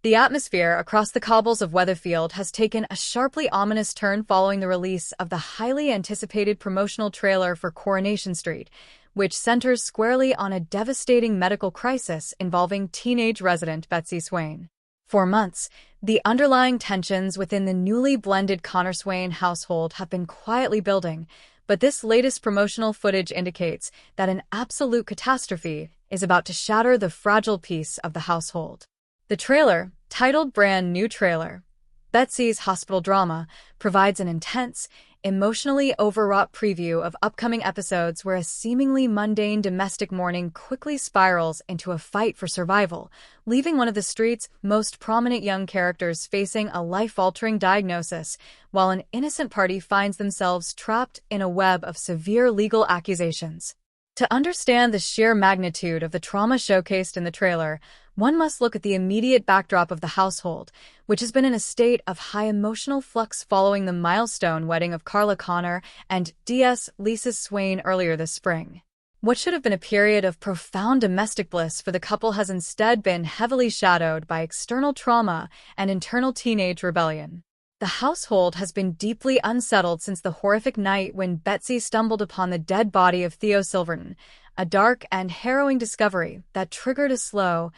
The atmosphere across the cobbles of Weatherfield has taken a sharply ominous turn following the release of the highly anticipated promotional trailer for Coronation Street, which centers squarely on a devastating medical crisis involving teenage resident Betsy Swain. For months, the underlying tensions within the newly blended Connor-Swain household have been quietly building, but this latest promotional footage indicates that an absolute catastrophe is about to shatter the fragile peace of the household. The trailer, titled Brand New Trailer, Betsy's Hospital Drama, provides an intense, emotionally overwrought preview of upcoming episodes where a seemingly mundane domestic morning quickly spirals into a fight for survival, leaving one of the street's most prominent young characters facing a life-altering diagnosis, while an innocent party finds themselves trapped in a web of severe legal accusations. To understand the sheer magnitude of the trauma showcased in the trailer, one must look at the immediate backdrop of the household, which has been in a state of high emotional flux following the milestone wedding of Carla Connor and D.S. Lisa Swain earlier this spring. What should have been a period of profound domestic bliss for the couple has instead been heavily shadowed by external trauma and internal teenage rebellion. The household has been deeply unsettled since the horrific night when Betsy stumbled upon the dead body of Theo Silverton, a dark and harrowing discovery that triggered a slow,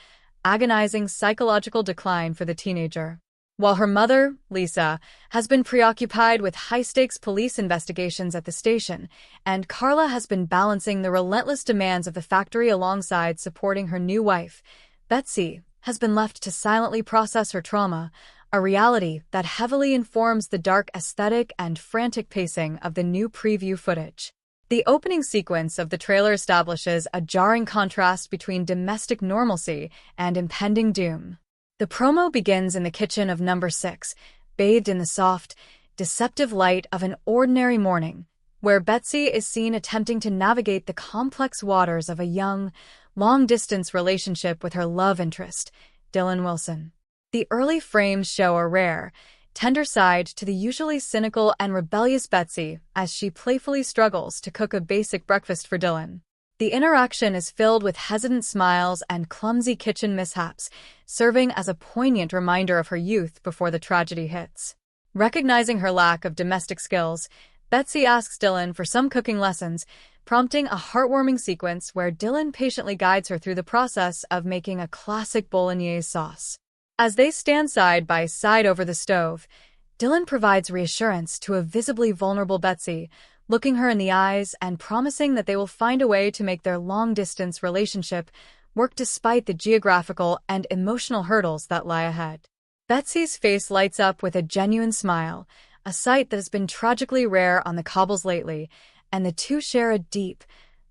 agonizing psychological decline for the teenager. While her mother, Lisa, has been preoccupied with high-stakes police investigations at the station, and Carla has been balancing the relentless demands of the factory alongside supporting her new wife, Betsy has been left to silently process her trauma, a reality that heavily informs the dark aesthetic and frantic pacing of the new preview footage. The opening sequence of the trailer establishes a jarring contrast between domestic normalcy and impending doom. The promo begins in the kitchen of number 6, bathed in the soft, deceptive light of an ordinary morning, where Betsy is seen attempting to navigate the complex waters of a young, long-distance relationship with her love interest, Dylan Wilson. The early frames show a rare, tender side to the usually cynical and rebellious Betsy as she playfully struggles to cook a basic breakfast for Dylan. The interaction is filled with hesitant smiles and clumsy kitchen mishaps, serving as a poignant reminder of her youth before the tragedy hits. Recognizing her lack of domestic skills, Betsy asks Dylan for some cooking lessons, prompting a heartwarming sequence where Dylan patiently guides her through the process of making a classic bolognese sauce. As they stand side by side over the stove, Dylan provides reassurance to a visibly vulnerable Betsy, looking her in the eyes and promising that they will find a way to make their long-distance relationship work despite the geographical and emotional hurdles that lie ahead. Betsy's face lights up with a genuine smile, a sight that has been tragically rare on the cobbles lately, and the two share a deep,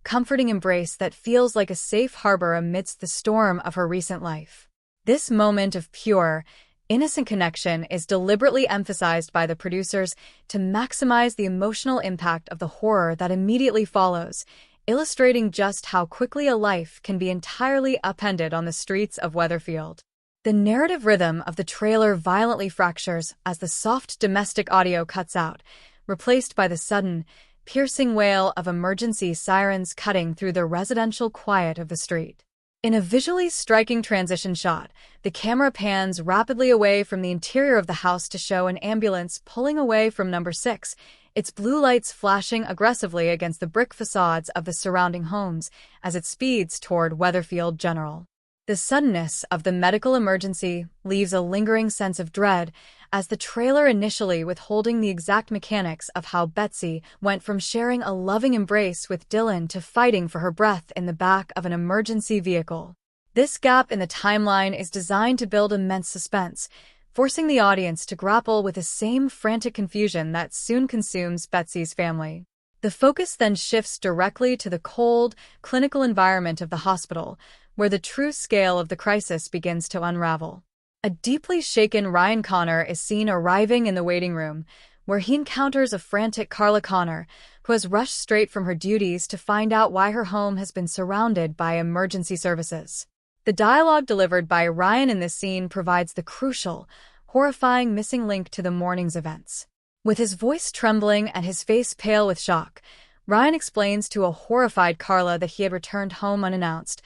comforting embrace that feels like a safe harbor amidst the storm of her recent life. This moment of pure, innocent connection is deliberately emphasized by the producers to maximize the emotional impact of the horror that immediately follows, illustrating just how quickly a life can be entirely upended on the streets of Weatherfield. The narrative rhythm of the trailer violently fractures as the soft domestic audio cuts out, replaced by the sudden, piercing wail of emergency sirens cutting through the residential quiet of the street. In a visually striking transition shot, the camera pans rapidly away from the interior of the house to show an ambulance pulling away from number 6, its blue lights flashing aggressively against the brick facades of the surrounding homes as it speeds toward Weatherfield General. The suddenness of the medical emergency leaves a lingering sense of dread, as the trailer initially withholding the exact mechanics of how Betsy went from sharing a loving embrace with Dylan to fighting for her breath in the back of an emergency vehicle. This gap in the timeline is designed to build immense suspense, forcing the audience to grapple with the same frantic confusion that soon consumes Betsy's family. The focus then shifts directly to the cold, clinical environment of the hospital, where the true scale of the crisis begins to unravel. A deeply shaken Ryan Connor is seen arriving in the waiting room, where he encounters a frantic Carla Connor, who has rushed straight from her duties to find out why her home has been surrounded by emergency services. The dialogue delivered by Ryan in this scene provides the crucial, horrifying missing link to the morning's events. With his voice trembling and his face pale with shock, Ryan explains to a horrified Carla that he had returned home unannounced,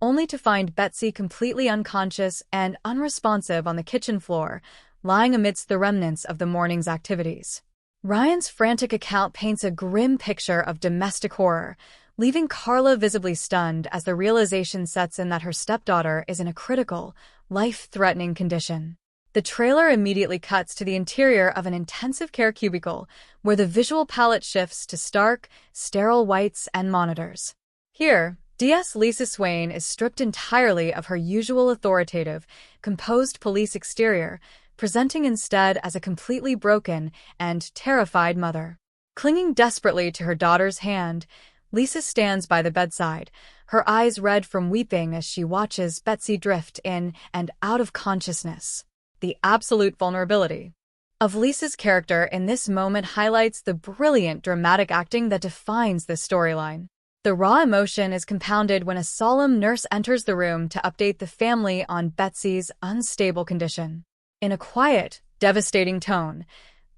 only to find Betsy completely unconscious and unresponsive on the kitchen floor, lying amidst the remnants of the morning's activities. Ryan's frantic account paints a grim picture of domestic horror, leaving Carla visibly stunned as the realization sets in that her stepdaughter is in a critical, life-threatening condition. The trailer immediately cuts to the interior of an intensive care cubicle, where the visual palette shifts to stark, sterile whites and monitors. Here, DS Lisa Swain is stripped entirely of her usual authoritative, composed police exterior, presenting instead as a completely broken and terrified mother. Clinging desperately to her daughter's hand, Lisa stands by the bedside, her eyes red from weeping as she watches Betsy drift in and out of consciousness. The absolute vulnerability of Lisa's character in this moment highlights the brilliant dramatic acting that defines this storyline. The raw emotion is compounded when a solemn nurse enters the room to update the family on Betsy's unstable condition. In a quiet, devastating tone,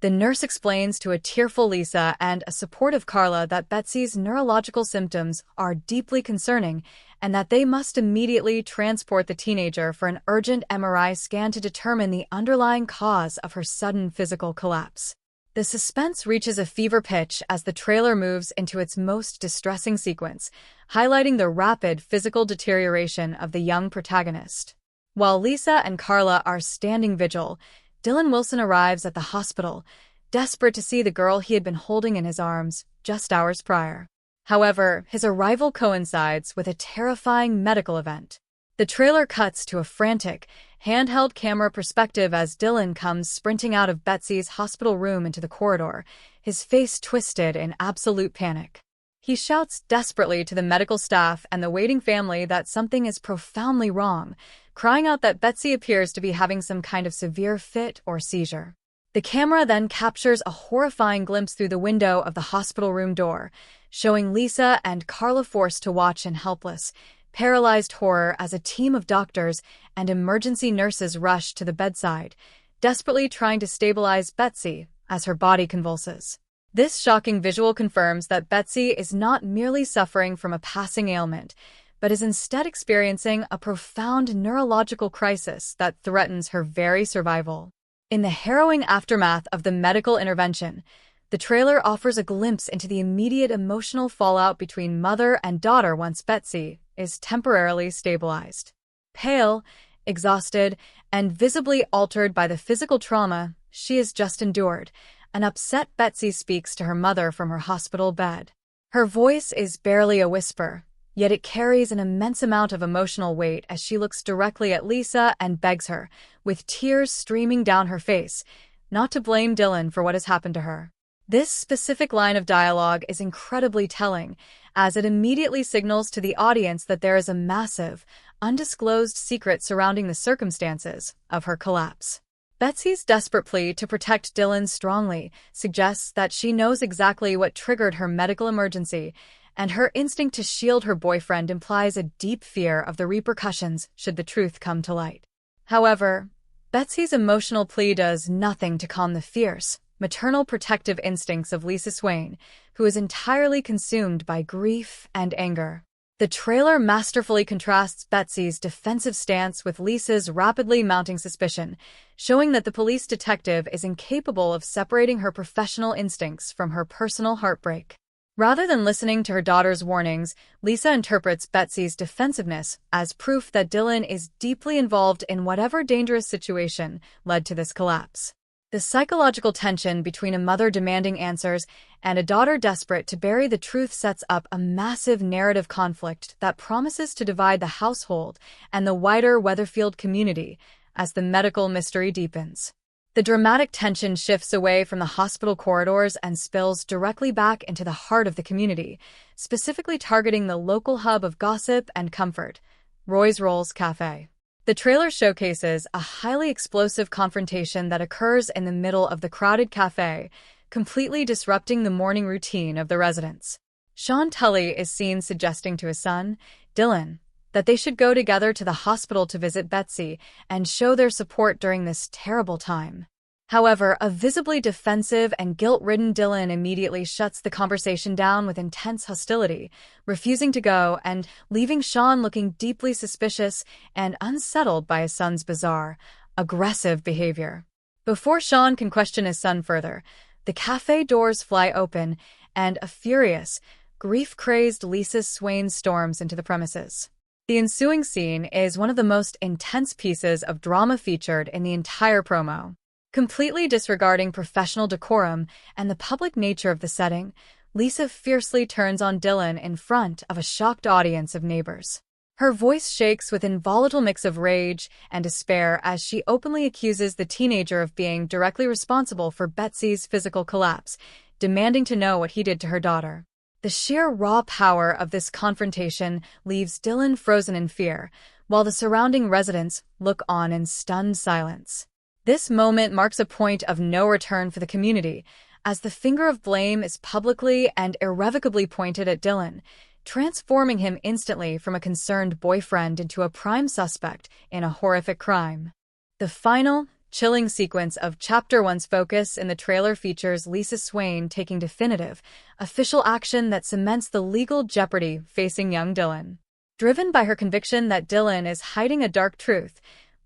the nurse explains to a tearful Lisa and a supportive Carla that Betsy's neurological symptoms are deeply concerning and that they must immediately transport the teenager for an urgent MRI scan to determine the underlying cause of her sudden physical collapse. The suspense reaches a fever pitch as the trailer moves into its most distressing sequence, highlighting the rapid physical deterioration of the young protagonist. While Lisa and Carla are standing vigil, Dylan Wilson arrives at the hospital, desperate to see the girl he had been holding in his arms just hours prior. However, his arrival coincides with a terrifying medical event. The trailer cuts to a frantic, handheld camera perspective as Dylan comes sprinting out of Betsy's hospital room into the corridor, his face twisted in absolute panic. He shouts desperately to the medical staff and the waiting family that something is profoundly wrong, crying out that Betsy appears to be having some kind of severe fit or seizure. The camera then captures a horrifying glimpse through the window of the hospital room door, showing Lisa and Carla forced to watch in helpless, paralyzed horror as a team of doctors and emergency nurses rush to the bedside, desperately trying to stabilize Betsy as her body convulses. This shocking visual confirms that Betsy is not merely suffering from a passing ailment, but is instead experiencing a profound neurological crisis that threatens her very survival. In the harrowing aftermath of the medical intervention, the trailer offers a glimpse into the immediate emotional fallout between mother and daughter once Betsy is temporarily stabilized. Pale, exhausted, and visibly altered by the physical trauma she has just endured, an upset Betsy speaks to her mother from her hospital bed. Her voice is barely a whisper, yet it carries an immense amount of emotional weight as she looks directly at Lisa and begs her, with tears streaming down her face, not to blame Dylan for what has happened to her. This specific line of dialogue is incredibly telling, as it immediately signals to the audience that there is a massive, undisclosed secret surrounding the circumstances of her collapse. Betsy's desperate plea to protect Dylan strongly suggests that she knows exactly what triggered her medical emergency, and her instinct to shield her boyfriend implies a deep fear of the repercussions should the truth come to light. However, Betsy's emotional plea does nothing to calm the fierce, maternal protective instincts of Lisa Swain, who is entirely consumed by grief and anger. The trailer masterfully contrasts Betsy's defensive stance with Lisa's rapidly mounting suspicion, showing that the police detective is incapable of separating her professional instincts from her personal heartbreak. Rather than listening to her daughter's warnings, Lisa interprets Betsy's defensiveness as proof that Dylan is deeply involved in whatever dangerous situation led to this collapse. The psychological tension between a mother demanding answers and a daughter desperate to bury the truth sets up a massive narrative conflict that promises to divide the household and the wider Weatherfield community as the medical mystery deepens. The dramatic tension shifts away from the hospital corridors and spills directly back into the heart of the community, specifically targeting the local hub of gossip and comfort, Roy's Rolls Cafe. The trailer showcases a highly explosive confrontation that occurs in the middle of the crowded cafe, completely disrupting the morning routine of the residents. Sean Tully is seen suggesting to his son, Dylan, that they should go together to the hospital to visit Betsy and show their support during this terrible time. However, a visibly defensive and guilt-ridden Dylan immediately shuts the conversation down with intense hostility, refusing to go and leaving Sean looking deeply suspicious and unsettled by his son's bizarre, aggressive behavior. Before Sean can question his son further, the cafe doors fly open and a furious, grief-crazed Lisa Swain storms into the premises. The ensuing scene is one of the most intense pieces of drama featured in the entire promo. Completely disregarding professional decorum and the public nature of the setting, Lisa fiercely turns on Dylan in front of a shocked audience of neighbors. Her voice shakes with an volatile mix of rage and despair as she openly accuses the teenager of being directly responsible for Betsy's physical collapse, demanding to know what he did to her daughter. The sheer raw power of this confrontation leaves Dylan frozen in fear, while the surrounding residents look on in stunned silence. This moment marks a point of no return for the community, as the finger of blame is publicly and irrevocably pointed at Dylan, transforming him instantly from a concerned boyfriend into a prime suspect in a horrific crime. The final, chilling sequence of Chapter 1's focus in the trailer features Lisa Swain taking definitive, official action that cements the legal jeopardy facing young Dylan. Driven by her conviction that Dylan is hiding a dark truth,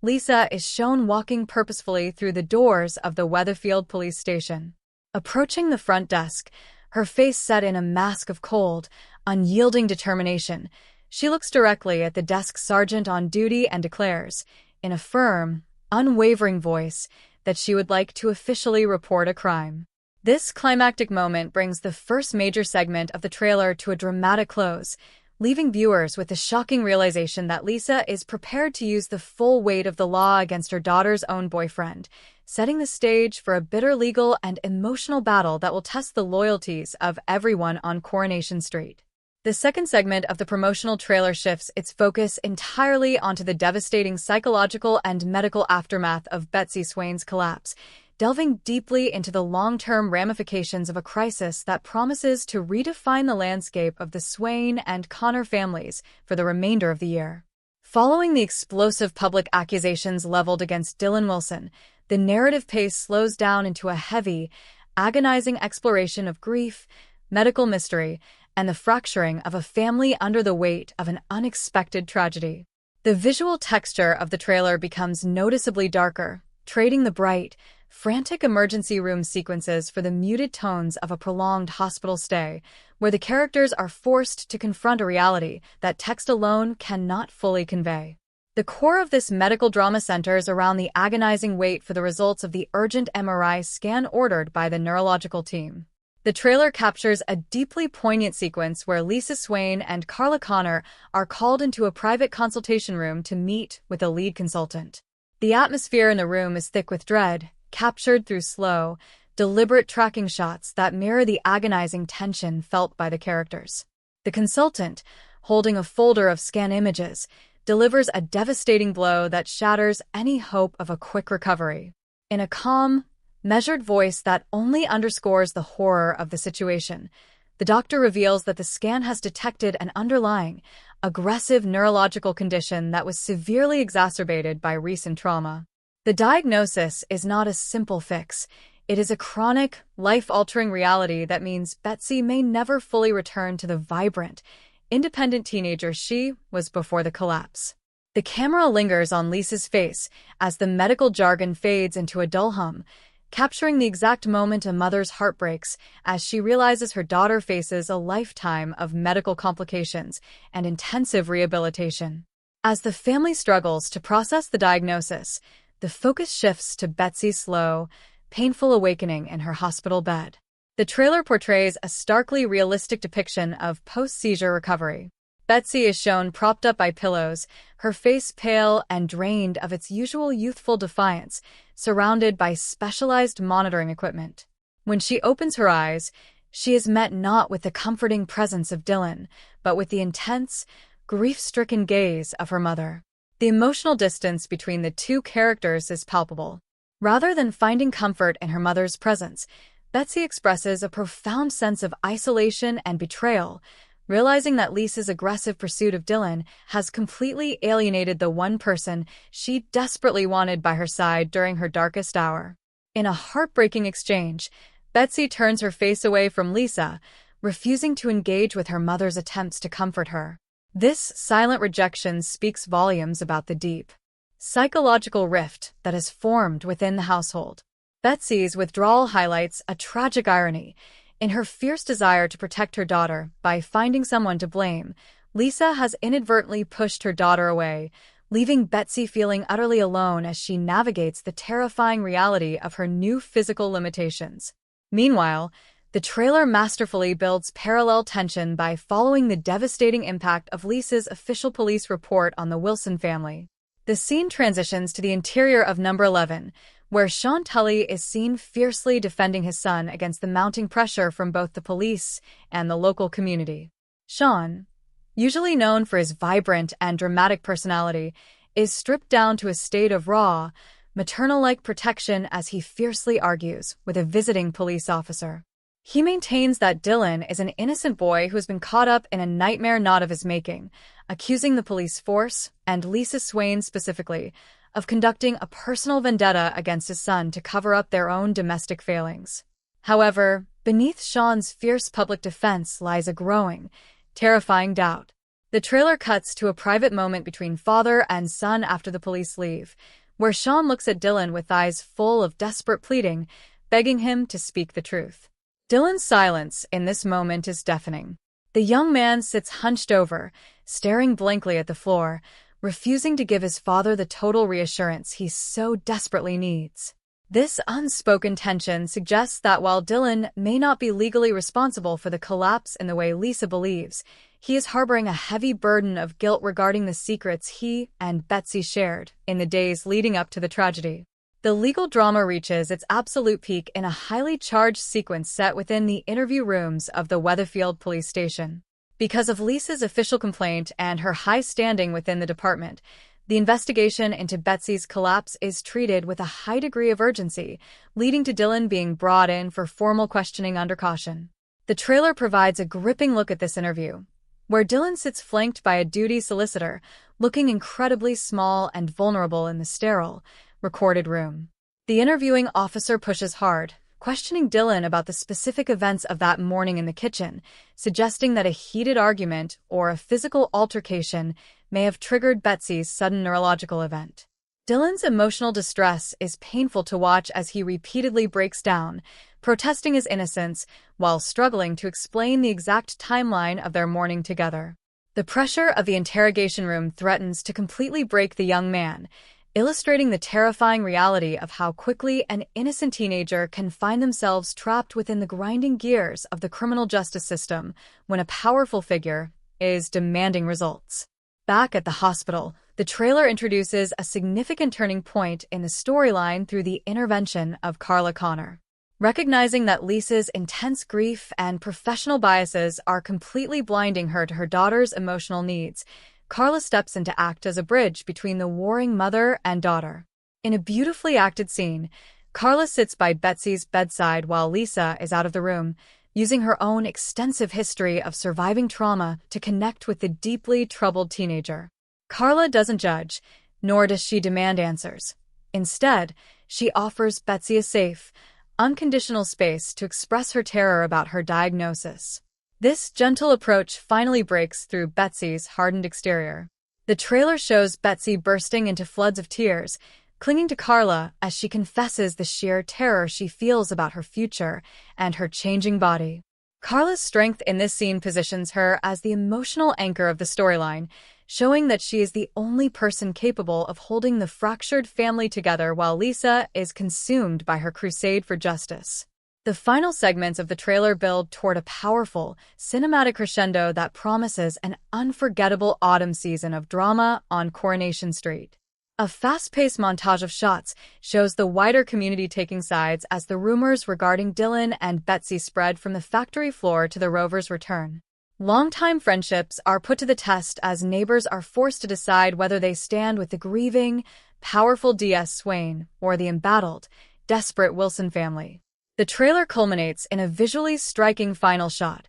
Lisa is shown walking purposefully through the doors of the Weatherfield police station. Approaching the front desk, her face set in a mask of cold, unyielding determination, she looks directly at the desk sergeant on duty and declares, in a firm, unwavering voice, that she would like to officially report a crime. This climactic moment brings the first major segment of the trailer to a dramatic close, leaving viewers with the shocking realization that Lisa is prepared to use the full weight of the law against her daughter's own boyfriend, setting the stage for a bitter legal and emotional battle that will test the loyalties of everyone on Coronation Street. The second segment of the promotional trailer shifts its focus entirely onto the devastating psychological and medical aftermath of Betsy Swain's collapse, delving deeply into the long-term ramifications of a crisis that promises to redefine the landscape of the Swain and Connor families for the remainder of the year. Following the explosive public accusations leveled against Dylan Wilson, the narrative pace slows down into a heavy, agonizing exploration of grief, medical mystery, and the fracturing of a family under the weight of an unexpected tragedy. The visual texture of the trailer becomes noticeably darker, trading the bright, frantic emergency room sequences for the muted tones of a prolonged hospital stay, where the characters are forced to confront a reality that text alone cannot fully convey. The core of this medical drama centers around the agonizing wait for the results of the urgent MRI scan ordered by the neurological team. The trailer captures a deeply poignant sequence where Lisa Swain and Carla Connor are called into a private consultation room to meet with a lead consultant. The atmosphere in the room is thick with dread, captured through slow, deliberate tracking shots that mirror the agonizing tension felt by the characters. The consultant, holding a folder of scan images, delivers a devastating blow that shatters any hope of a quick recovery. In a calm, measured voice that only underscores the horror of the situation, the doctor reveals that the scan has detected an underlying, aggressive neurological condition that was severely exacerbated by recent trauma. The diagnosis is not a simple fix. It is a chronic, life-altering reality that means Betsy may never fully return to the vibrant, independent teenager she was before the collapse. The camera lingers on Lisa's face as the medical jargon fades into a dull hum, capturing the exact moment a mother's heart breaks as she realizes her daughter faces a lifetime of medical complications and intensive rehabilitation. As the family struggles to process the diagnosis, the focus shifts to Betsy's slow, painful awakening in her hospital bed. The trailer portrays a starkly realistic depiction of post-seizure recovery. Betsy is shown propped up by pillows, her face pale and drained of its usual youthful defiance, surrounded by specialized monitoring equipment. When she opens her eyes, she is met not with the comforting presence of Dylan, but with the intense, grief-stricken gaze of her mother. The emotional distance between the two characters is palpable. Rather than finding comfort in her mother's presence, Betsy expresses a profound sense of isolation and betrayal, realizing that Lisa's aggressive pursuit of Dylan has completely alienated the one person she desperately wanted by her side during her darkest hour. In a heartbreaking exchange, Betsy turns her face away from Lisa, refusing to engage with her mother's attempts to comfort her. This silent rejection speaks volumes about the deep psychological rift that has formed within the household. Betsy's withdrawal highlights a tragic irony. In her fierce desire to protect her daughter by finding someone to blame, Lisa has inadvertently pushed her daughter away, leaving Betsy feeling utterly alone as she navigates the terrifying reality of her new physical limitations. Meanwhile, the trailer masterfully builds parallel tension by following the devastating impact of Lisa's official police report on the Wilson family. The scene transitions to the interior of Number 11, where Sean Tully is seen fiercely defending his son against the mounting pressure from both the police and the local community. Sean, usually known for his vibrant and dramatic personality, is stripped down to a state of raw, maternal-like protection as he fiercely argues with a visiting police officer. He maintains that Dylan is an innocent boy who has been caught up in a nightmare not of his making, accusing the police force, and Lisa Swain specifically, of conducting a personal vendetta against his son to cover up their own domestic failings. However, beneath Sean's fierce public defense lies a growing, terrifying doubt. The trailer cuts to a private moment between father and son after the police leave, where Sean looks at Dylan with eyes full of desperate pleading, begging him to speak the truth. Dylan's silence in this moment is deafening. The young man sits hunched over, staring blankly at the floor, refusing to give his father the total reassurance he so desperately needs. This unspoken tension suggests that while Dylan may not be legally responsible for the collapse in the way Lisa believes, he is harboring a heavy burden of guilt regarding the secrets he and Betsy shared in the days leading up to the tragedy. The legal drama reaches its absolute peak in a highly charged sequence set within the interview rooms of the Weatherfield police station. Because of Lisa's official complaint and her high standing within the department, the investigation into Betsy's collapse is treated with a high degree of urgency, leading to Dylan being brought in for formal questioning under caution. The trailer provides a gripping look at this interview, where Dylan sits flanked by a duty solicitor, looking incredibly small and vulnerable in the sterile, recorded room. The interviewing officer pushes hard, questioning Dylan about the specific events of that morning in the kitchen, suggesting that a heated argument or a physical altercation may have triggered Betsy's sudden neurological event. Dylan's emotional distress is painful to watch as he repeatedly breaks down, protesting his innocence while struggling to explain the exact timeline of their morning together. The pressure of the interrogation room threatens to completely break the young man, illustrating the terrifying reality of how quickly an innocent teenager can find themselves trapped within the grinding gears of the criminal justice system when a powerful figure is demanding results. Back at the hospital, the trailer introduces a significant turning point in the storyline through the intervention of Carla Connor. Recognizing that Lisa's intense grief and professional biases are completely blinding her to her daughter's emotional needs, Carla steps in to act as a bridge between the warring mother and daughter. In a beautifully acted scene, Carla sits by Betsy's bedside while Lisa is out of the room, using her own extensive history of surviving trauma to connect with the deeply troubled teenager. Carla doesn't judge, nor does she demand answers. Instead, she offers Betsy a safe, unconditional space to express her terror about her diagnosis. This gentle approach finally breaks through Betsy's hardened exterior. The trailer shows Betsy bursting into floods of tears, clinging to Carla as she confesses the sheer terror she feels about her future and her changing body. Carla's strength in this scene positions her as the emotional anchor of the storyline, showing that she is the only person capable of holding the fractured family together while Lisa is consumed by her crusade for justice. The final segments of the trailer build toward a powerful, cinematic crescendo that promises an unforgettable autumn season of drama on Coronation Street. A fast-paced montage of shots shows the wider community taking sides as the rumors regarding Dylan and Betsy spread from the factory floor to the Rover's return. Longtime friendships are put to the test as neighbors are forced to decide whether they stand with the grieving, powerful D.S. Swain or the embattled, desperate Wilson family. The trailer culminates in a visually striking final shot.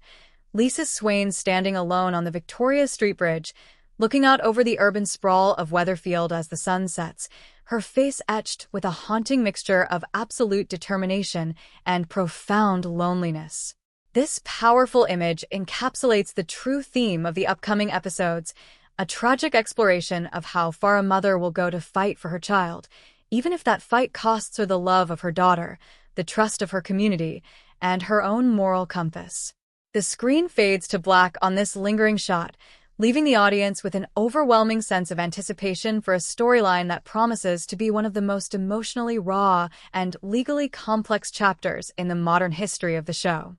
Lisa Swain standing alone on the Victoria Street Bridge, looking out over the urban sprawl of Weatherfield as the sun sets, her face etched with a haunting mixture of absolute determination and profound loneliness. This powerful image encapsulates the true theme of the upcoming episodes, a tragic exploration of how far a mother will go to fight for her child, even if that fight costs her the love of her daughter, the trust of her community, and her own moral compass. The screen fades to black on this lingering shot, leaving the audience with an overwhelming sense of anticipation for a storyline that promises to be one of the most emotionally raw and legally complex chapters in the modern history of the show.